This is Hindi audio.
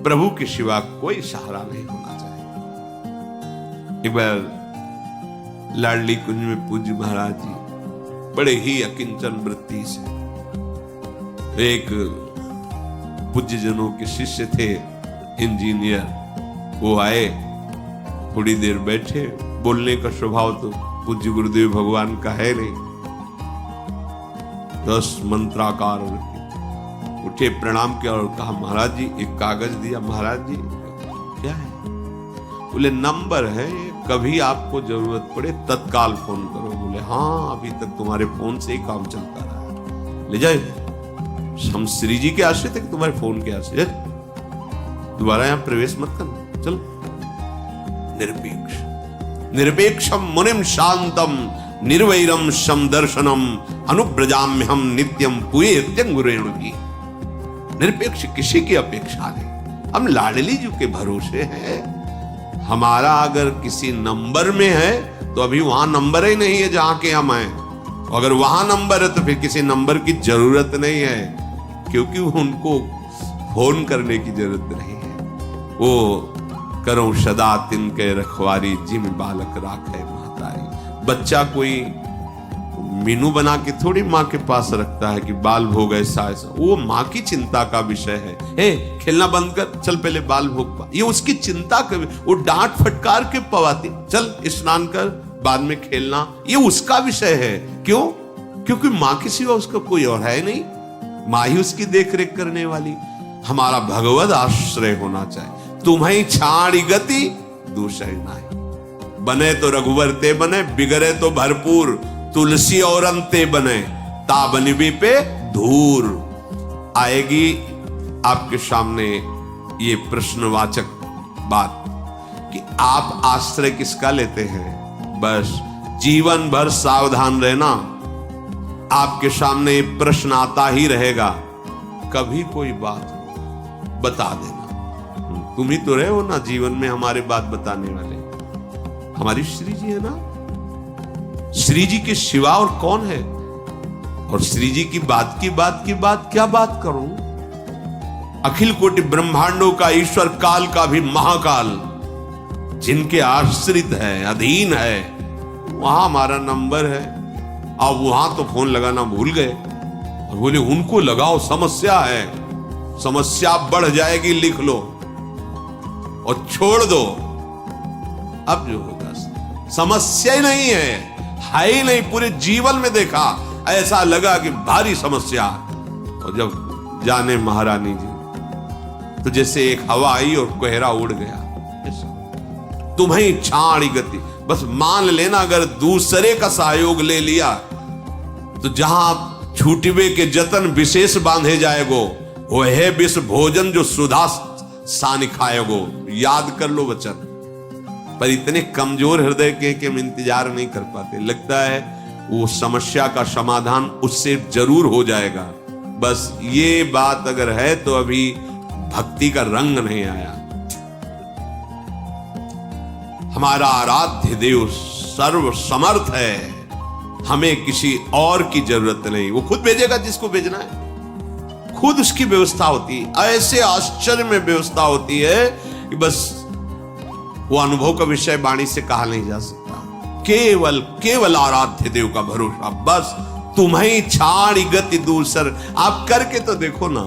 प्रभु के सिवा कोई सहारा नहीं होना चाहिए। एक बार लाडली कुंज में पूज्य महाराज जी बड़े ही अकिंचन वृत्ति से, एक पूज्य जनों के शिष्य थे इंजीनियर, वो आए, थोड़ी देर बैठे, बोलने का स्वभाव तो पूज्य गुरुदेव भगवान का है नहीं, 10 मंत्राकार उठे, प्रणाम किया और कहा महाराज जी एक कागज दिया। महाराज जी क्या है? बोले नंबर है, कभी आपको जरूरत पड़े तत्काल फोन करो। बोले हाँ, अभी तक तुम्हारे फोन से ही काम चलता रहा, ले जाए। हम श्री जी के आश्रित थे कि तुम्हारे फोन के आश्रित, दोबारा यहां प्रवेश मत करना, चलो। निरपेक्ष निरपेक्षम मुनिम शांतम निर्वैरम सम दर्शनम अनुब्रजाम्य हम नित्यम पुएत्यंगुरेणु की। निरपेक्ष किसी की अपेक्षा नहीं, हम लाडली जी के भरोसे हैं। हमारा अगर किसी नंबर में है तो अभी वहां नंबर ही नहीं है जहां के हम हैं, अगर वहां नंबर है तो फिर किसी नंबर की जरूरत नहीं है, क्योंकि उनको फोन करने की जरूरत नहीं है। वो करो सदा तिनके रखवारी जिम बालक राखे महतारी। बच्चा कोई मीनू बना के थोड़ी माँ के पास रखता है कि बाल भोग ऐसा ऐसा, वो माँ की चिंता का विषय है। हे खेलना बंद कर, चल पहले बाल भोग पा, ये उसकी चिंता का, वो डांट फटकार के पवाती, चल स्नान कर बाद में खेलना, ये उसका विषय है। क्यों? क्योंकि माँ के सिवा उसका कोई और है नहीं, माँ ही उसकी देख रेख करने वाली। हमारा भगवत आश्रय होना चाहिए। तुम्हें छाड़ी गति दूसरे नाई, बने तो रघुवर ते बने, बिगड़े तो भरपूर, तुलसी और अंते बने, ता बनिबी पे धूर। आएगी आपके सामने ये प्रश्नवाचक बात कि आप आश्रय किसका लेते हैं। बस जीवन भर सावधान रहना, आपके सामने प्रश्न आता ही रहेगा, कभी कोई बात बता देना। तुम ही तो रहे हो ना जीवन में हमारे बात बताने वाले, हमारी श्री जी है ना। श्री जी के सिवा और कौन है? और श्री जी की बात क्या बात करूं? अखिल कोटि ब्रह्मांडों का ईश्वर, काल का भी महाकाल, जिनके आश्रित है, अधीन है, वहां हमारा नंबर है। अब वहां तो फोन लगाना भूल गए और बोले उनको लगाओ, समस्या है, समस्या बढ़ जाएगी, लिख लो और छोड़ दो। अब जो होगा समस्या ही नहीं है ही नहीं। पूरे जीवन में देखा ऐसा लगा कि भारी समस्या, और जब जाने महारानी जी तो जैसे एक हवा आई और कोहरा उड़ गया। तुम्हें छाड़ी गति, बस मान लेना अगर दूसरे का सहयोग ले लिया तो जहां छूटवे के जतन विशेष बांधे जाएगो, वह विष भोजन जो सुधा सानि खाएगो। याद कर लो वचन। पर इतने कमजोर हृदय के हम इंतजार नहीं कर पाते। लगता है वो समस्या का समाधान उससे जरूर हो जाएगा। बस ये बात अगर है तो अभी भक्ति का रंग नहीं आया। हमारा आराध्य देव सर्व समर्थ है, हमें किसी और की जरूरत नहीं। वो खुद भेजेगा जिसको भेजना है, खुद उसकी व्यवस्था होती है। ऐसे आश्चर्य में व्यवस्था होती है कि बस वो अनुभव का विषय वाणी से कहा नहीं जा सकता। केवल आराध्य देव का भरोसा। बस तुम्हें छाड़ी गति दूसर, आप करके तो देखो ना।